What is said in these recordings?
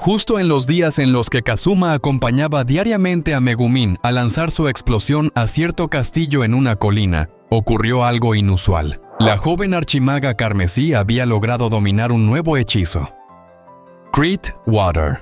Justo en los días en los que Kazuma acompañaba diariamente a Megumin a lanzar su explosión a cierto castillo en una colina, ocurrió algo inusual. La joven archimaga carmesí había logrado dominar un nuevo hechizo. Create Water.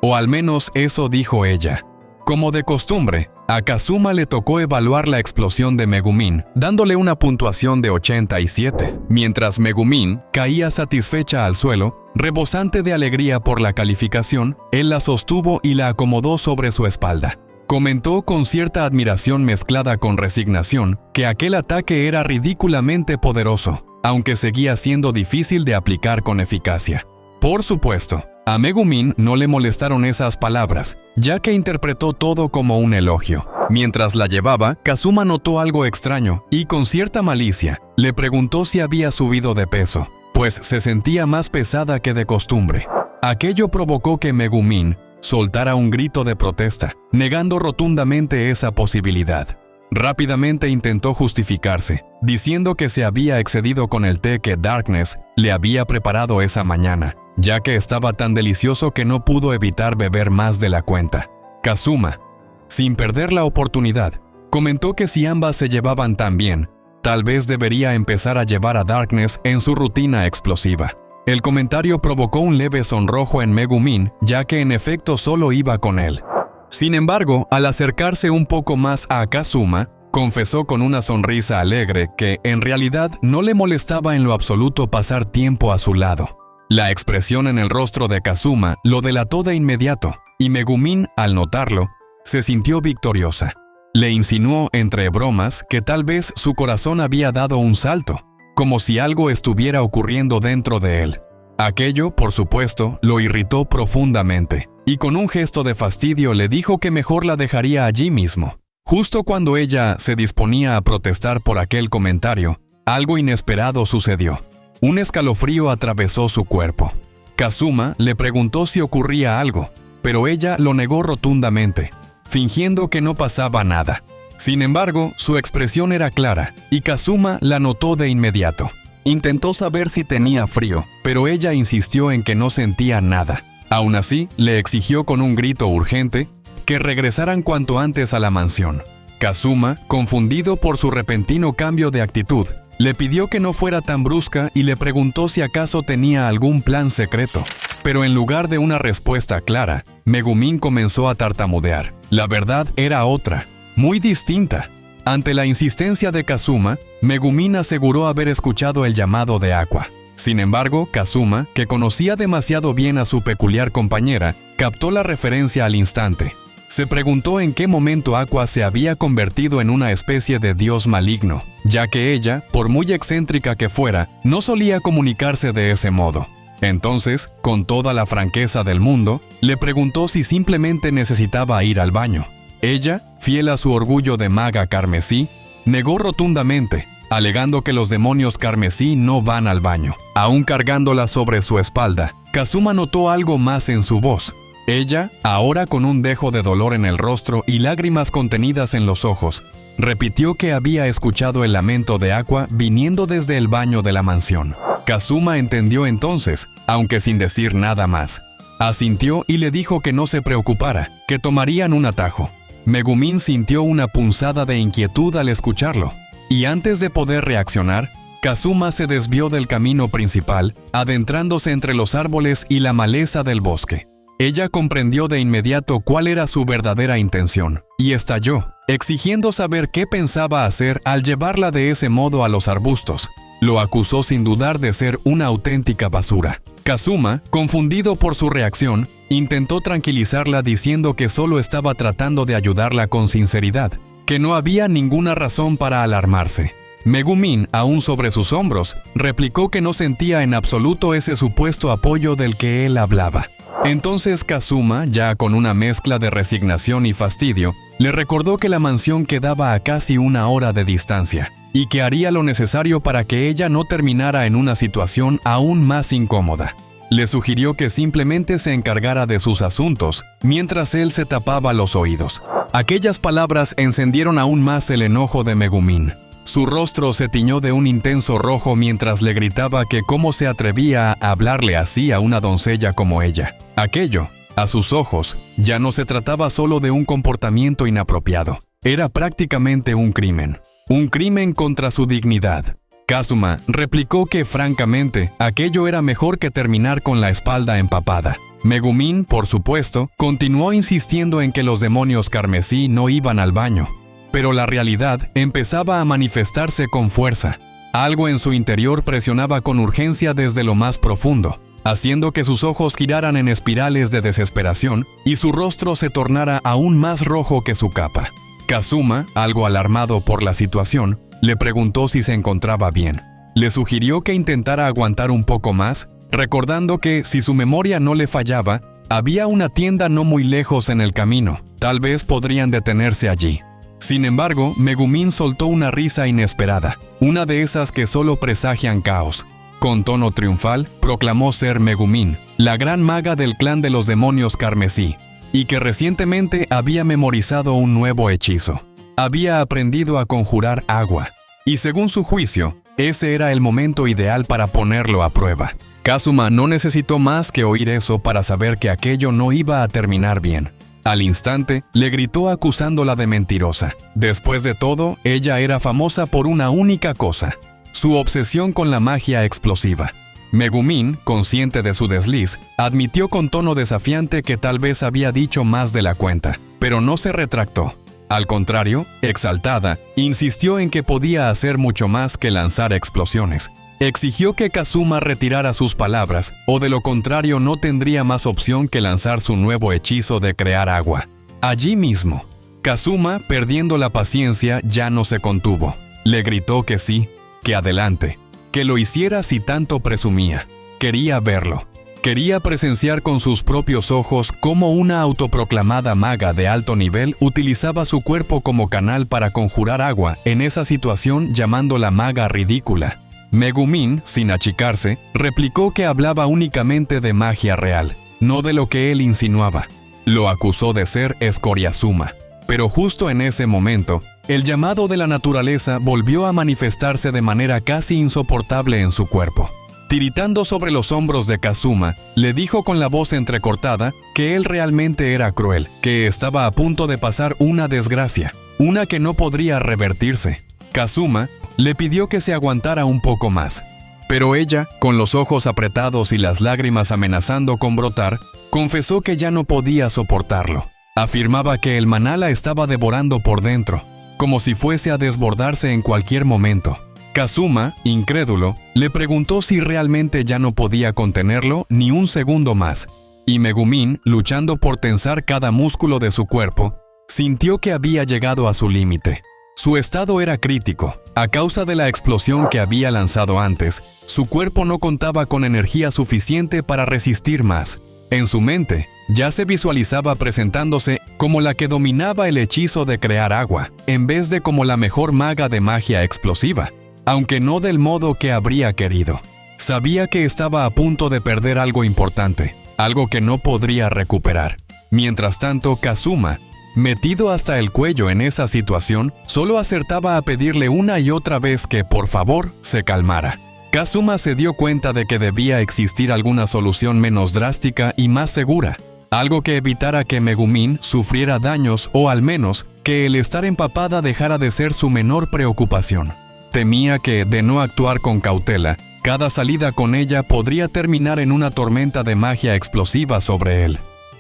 O al menos eso dijo ella. Como de costumbre, a Kazuma le tocó evaluar la explosión de Megumin, dándole una puntuación de 87, mientras Megumin caía satisfecha al suelo. Rebosante de alegría por la calificación, él la sostuvo y la acomodó sobre su espalda. Comentó con cierta admiración mezclada con resignación que aquel ataque era ridículamente poderoso, aunque seguía siendo difícil de aplicar con eficacia. Por supuesto, a Megumin no le molestaron esas palabras, ya que interpretó todo como un elogio. Mientras la llevaba, Kazuma notó algo extraño y con cierta malicia le preguntó si había subido de peso, pues se sentía más pesada que de costumbre. Aquello provocó que Megumin soltara un grito de protesta, negando rotundamente esa posibilidad. Rápidamente intentó justificarse, diciendo que se había excedido con el té que Darkness le había preparado esa mañana, ya que estaba tan delicioso que no pudo evitar beber más de la cuenta. Kazuma, sin perder la oportunidad, comentó que si ambas se llevaban tan bien, tal vez debería empezar a llevar a Darkness en su rutina explosiva. El comentario provocó un leve sonrojo en Megumin, ya que en efecto solo iba con él. Sin embargo, al acercarse un poco más a Kazuma, confesó con una sonrisa alegre que en realidad no le molestaba en lo absoluto pasar tiempo a su lado. La expresión en el rostro de Kazuma lo delató de inmediato, y Megumin, al notarlo, se sintió victoriosa. Le insinuó entre bromas que tal vez su corazón había dado un salto, como si algo estuviera ocurriendo dentro de él. Aquello, por supuesto, lo irritó profundamente, y con un gesto de fastidio le dijo que mejor la dejaría allí mismo. Justo cuando ella se disponía a protestar por aquel comentario, algo inesperado sucedió. Un escalofrío atravesó su cuerpo. Kazuma le preguntó si ocurría algo, pero ella lo negó rotundamente, fingiendo que no pasaba nada. Sin embargo, su expresión era clara, y Kazuma la notó de inmediato. Intentó saber si tenía frío, pero ella insistió en que no sentía nada. Aún así, le exigió con un grito urgente que regresaran cuanto antes a la mansión. Kazuma, confundido por su repentino cambio de actitud, le pidió que no fuera tan brusca y le preguntó si acaso tenía algún plan secreto. Pero en lugar de una respuesta clara, Megumin comenzó a tartamudear. La verdad era otra, muy distinta. Ante la insistencia de Kazuma, Megumin aseguró haber escuchado el llamado de Aqua. Sin embargo, Kazuma, que conocía demasiado bien a su peculiar compañera, captó la referencia al instante. Se preguntó en qué momento Aqua se había convertido en una especie de dios maligno, ya que ella, por muy excéntrica que fuera, no solía comunicarse de ese modo. Entonces, con toda la franqueza del mundo, le preguntó si simplemente necesitaba ir al baño. Ella, fiel a su orgullo de maga carmesí, negó rotundamente, alegando que los demonios carmesí no van al baño. Aún cargándola sobre su espalda, Kazuma notó algo más en su voz. Ella, ahora con un dejo de dolor en el rostro y lágrimas contenidas en los ojos, repitió que había escuchado el lamento de Aqua viniendo desde el baño de la mansión. Kazuma entendió entonces, aunque sin decir nada más. Asintió y le dijo que no se preocupara, que tomarían un atajo. Megumin sintió una punzada de inquietud al escucharlo, y antes de poder reaccionar, Kazuma se desvió del camino principal, adentrándose entre los árboles y la maleza del bosque. Ella comprendió de inmediato cuál era su verdadera intención, y estalló, exigiendo saber qué pensaba hacer al llevarla de ese modo a los arbustos. Lo acusó sin dudar de ser una auténtica basura. Kazuma, confundido por su reacción, intentó tranquilizarla diciendo que solo estaba tratando de ayudarla con sinceridad, que no había ninguna razón para alarmarse. Megumin, aún sobre sus hombros, replicó que no sentía en absoluto ese supuesto apoyo del que él hablaba. Entonces Kazuma, ya con una mezcla de resignación y fastidio, le recordó que la mansión quedaba a casi 1 hora de distancia, y que haría lo necesario para que ella no terminara en una situación aún más incómoda. Le sugirió que simplemente se encargara de sus asuntos, mientras él se tapaba los oídos. Aquellas palabras encendieron aún más el enojo de Megumin. Su rostro se tiñó de un intenso rojo mientras le gritaba que cómo se atrevía a hablarle así a una doncella como ella. Aquello, A sus ojos, ya no se trataba solo de un comportamiento inapropiado. Era prácticamente un crimen. Un crimen contra su dignidad. Kazuma replicó que, francamente, aquello era mejor que terminar con la espalda empapada. Megumin, por supuesto, continuó insistiendo en que los demonios carmesí no iban al baño. Pero la realidad empezaba a manifestarse con fuerza. Algo en su interior presionaba con urgencia desde lo más profundo, haciendo que sus ojos giraran en espirales de desesperación y su rostro se tornara aún más rojo que su capa. Kazuma, algo alarmado por la situación, le preguntó si se encontraba bien. Le sugirió que intentara aguantar un poco más, recordando que, si su memoria no le fallaba, había una tienda no muy lejos en el camino. Tal vez podrían detenerse allí. Sin embargo, Megumin soltó una risa inesperada, una de esas que solo presagian caos. Con tono triunfal, proclamó ser Megumin, la gran maga del clan de los demonios carmesí, y que recientemente había memorizado un nuevo hechizo. Había aprendido a conjurar agua, y según su juicio, ese era el momento ideal para ponerlo a prueba. Kazuma no necesitó más que oír eso para saber que aquello no iba a terminar bien. Al instante, le gritó acusándola de mentirosa. Después de todo, ella era famosa por una única cosa: su obsesión con la magia explosiva. Megumin, consciente de su desliz, admitió con tono desafiante que tal vez había dicho más de la cuenta, pero no se retractó. Al contrario, exaltada, insistió en que podía hacer mucho más que lanzar explosiones. Exigió que Kazuma retirara sus palabras, o de lo contrario no tendría más opción que lanzar su nuevo hechizo de crear agua. Allí mismo, Kazuma, perdiendo la paciencia, ya no se contuvo. Le gritó que sí, que adelante, que lo hiciera si tanto presumía. Quería verlo. Quería presenciar con sus propios ojos cómo una autoproclamada maga de alto nivel utilizaba su cuerpo como canal para conjurar agua en esa situación, llamándola maga ridícula. Megumin, sin achicarse, replicó que hablaba únicamente de magia real, no de lo que él insinuaba. Lo acusó de ser Escoriazuma. Pero justo en ese momento, el llamado de la naturaleza volvió a manifestarse de manera casi insoportable en su cuerpo. Tiritando sobre los hombros de Kazuma, le dijo con la voz entrecortada que él realmente era cruel, que estaba a punto de pasar una desgracia, una que no podría revertirse. Kazuma le pidió que se aguantara un poco más, pero ella, con los ojos apretados y las lágrimas amenazando con brotar, confesó que ya no podía soportarlo. Afirmaba que el maná la estaba devorando por dentro, como si fuese a desbordarse en cualquier momento. Kazuma, incrédulo, le preguntó si realmente ya no podía contenerlo ni un segundo más, y Megumin, luchando por tensar cada músculo de su cuerpo, sintió que había llegado a su límite. Su estado era crítico. A causa de la explosión que había lanzado antes, su cuerpo no contaba con energía suficiente para resistir más. En su mente, ya se visualizaba presentándose como la que dominaba el hechizo de crear agua, en vez de como la mejor maga de magia explosiva, aunque no del modo que habría querido. Sabía que estaba a punto de perder algo importante, algo que no podría recuperar. Mientras tanto, Kazuma, metido hasta el cuello en esa situación, solo acertaba a pedirle una y otra vez que, por favor, se calmara. Kazuma se dio cuenta de que debía existir alguna solución menos drástica y más segura, algo que evitara que Megumin sufriera daños o al menos que el estar empapada dejara de ser su menor preocupación. Temía que, de no actuar con cautela, cada salida con ella podría terminar en una tormenta de magia explosiva sobre él.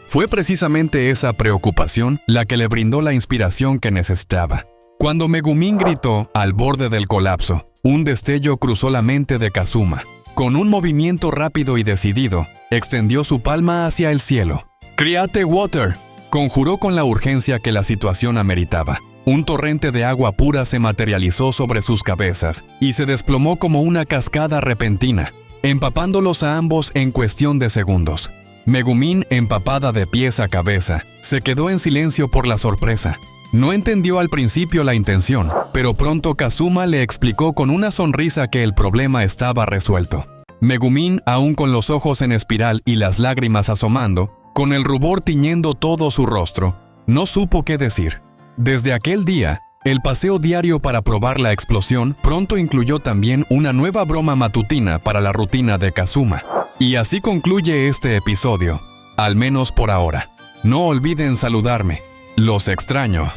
Fue precisamente esa preocupación la que le brindó la inspiración que necesitaba. Cuando Megumin gritó, al borde del colapso, un destello cruzó la mente de Kazuma. Con un movimiento rápido y decidido, extendió su palma hacia el cielo. «Create water», conjuró con la urgencia que la situación ameritaba. Un torrente de agua pura se materializó sobre sus cabezas y se desplomó como una cascada repentina, empapándolos a ambos en cuestión de segundos. Megumin, empapada de pies a cabeza, se quedó en silencio por la sorpresa. No entendió al principio la intención, pero pronto Kazuma le explicó con una sonrisa que el problema estaba resuelto. Megumin, aún con los ojos en espiral y las lágrimas asomando, con el rubor tiñendo todo su rostro, no supo qué decir. Desde aquel día, el paseo diario para probar la explosión pronto incluyó también una nueva broma matutina para la rutina de Kazuma. Y así concluye este episodio. al menos por ahora. No olviden saludarme. Los extraño.